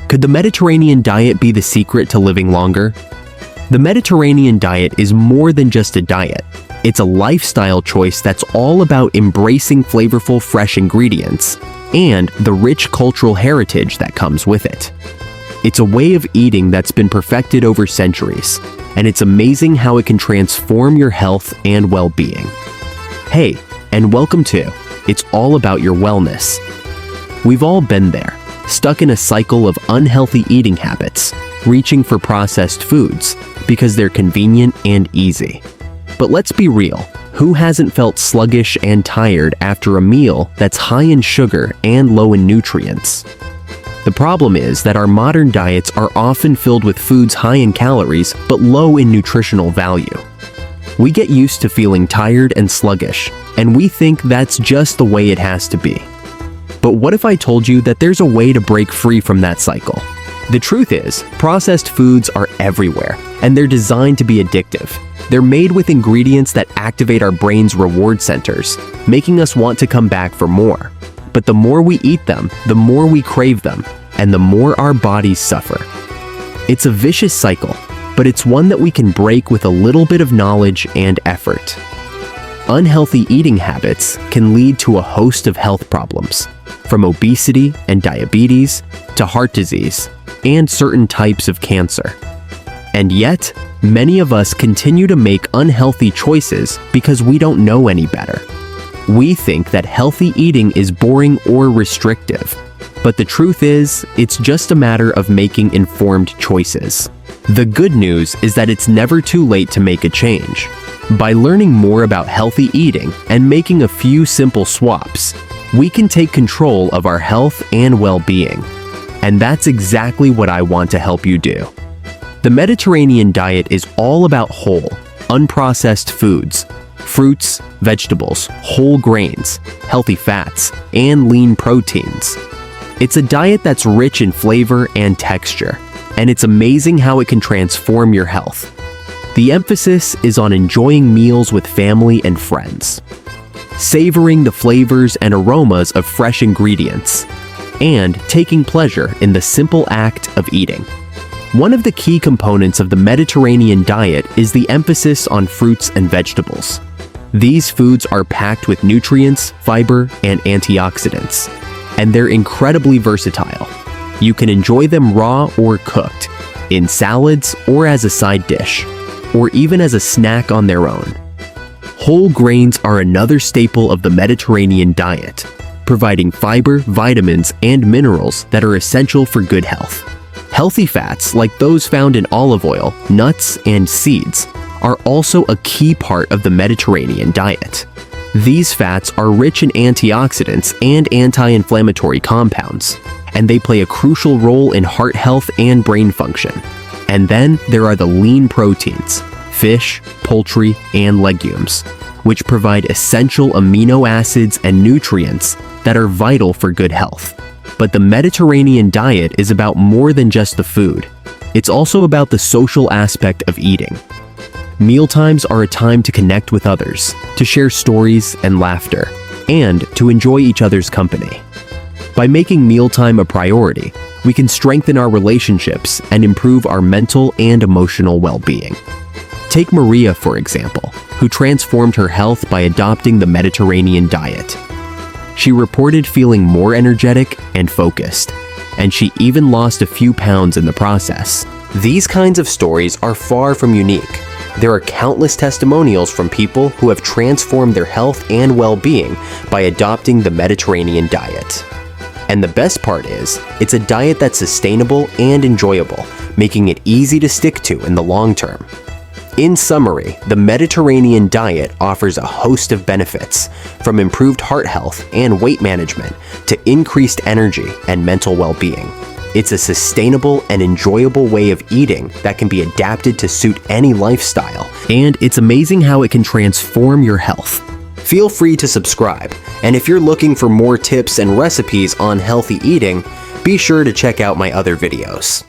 Could the Mediterranean diet be the secret to living longer? The Mediterranean diet is more than just a diet. It's a lifestyle choice that's all about embracing flavorful, fresh ingredients and the rich cultural heritage that comes with it. It's a way of eating that's been perfected over centuries, and it's amazing how it can transform your health and well-being. Hey, and welcome to It's All About Your Wellness. We've all been there, stuck in a cycle of unhealthy eating habits, reaching for processed foods because they're convenient and easy. But let's be real, who hasn't felt sluggish and tired after a meal that's high in sugar and low in nutrients? The problem is that our modern diets are often filled with foods high in calories but low in nutritional value. We get used to feeling tired and sluggish, and we think that's just the way it has to be. But what if I told you that there's a way to break free from that cycle? The truth is, processed foods are everywhere, and they're designed to be addictive. They're made with ingredients that activate our brain's reward centers, making us want to come back for more. But the more we eat them, the more we crave them, and the more our bodies suffer. It's a vicious cycle, but it's one that we can break with a little bit of knowledge and effort. Unhealthy eating habits can lead to a host of health problems, from obesity and diabetes to heart disease and certain types of cancer. And yet, many of us continue to make unhealthy choices because we don't know any better. We think that healthy eating is boring or restrictive, but the truth is, it's just a matter of making informed choices. The good news is that it's never too late to make a change. By learning more about healthy eating and making a few simple swaps, we can take control of our health and well-being. And that's exactly what I want to help you do. The Mediterranean diet is all about whole, unprocessed foods, fruits, vegetables, whole grains, healthy fats, and lean proteins. It's a diet that's rich in flavor and texture, and it's amazing how it can transform your health. The emphasis is on enjoying meals with family and friends, savoring the flavors and aromas of fresh ingredients, and taking pleasure in the simple act of eating. One of the key components of the Mediterranean diet is the emphasis on fruits and vegetables. These foods are packed with nutrients, fiber, and antioxidants, and they're incredibly versatile. You can enjoy them raw or cooked, in salads or as a side dish, or even as a snack on their own. Whole grains are another staple of the Mediterranean diet, providing fiber, vitamins, and minerals that are essential for good health. Healthy fats, like those found in olive oil, nuts, and seeds, are also a key part of the Mediterranean diet. These fats are rich in antioxidants and anti-inflammatory compounds, and they play a crucial role in heart health and brain function. And then there are the lean proteins, fish, poultry, and legumes, which provide essential amino acids and nutrients that are vital for good health. But the Mediterranean diet is about more than just the food. It's also about the social aspect of eating. Mealtimes are a time to connect with others, to share stories and laughter, and to enjoy each other's company. By making mealtime a priority, we can strengthen our relationships and improve our mental and emotional well-being. Take Maria, for example, who transformed her health by adopting the Mediterranean diet. She reported feeling more energetic and focused, and she even lost a few pounds in the process. These kinds of stories are far from unique. There are countless testimonials from people who have transformed their health and well-being by adopting the Mediterranean diet. And the best part is, it's a diet that's sustainable and enjoyable, making it easy to stick to in the long term. In summary, the Mediterranean diet offers a host of benefits, from improved heart health and weight management to increased energy and mental well-being. It's a sustainable and enjoyable way of eating that can be adapted to suit any lifestyle, and it's amazing how it can transform your health. Feel free to subscribe, and if you're looking for more tips and recipes on healthy eating, be sure to check out my other videos.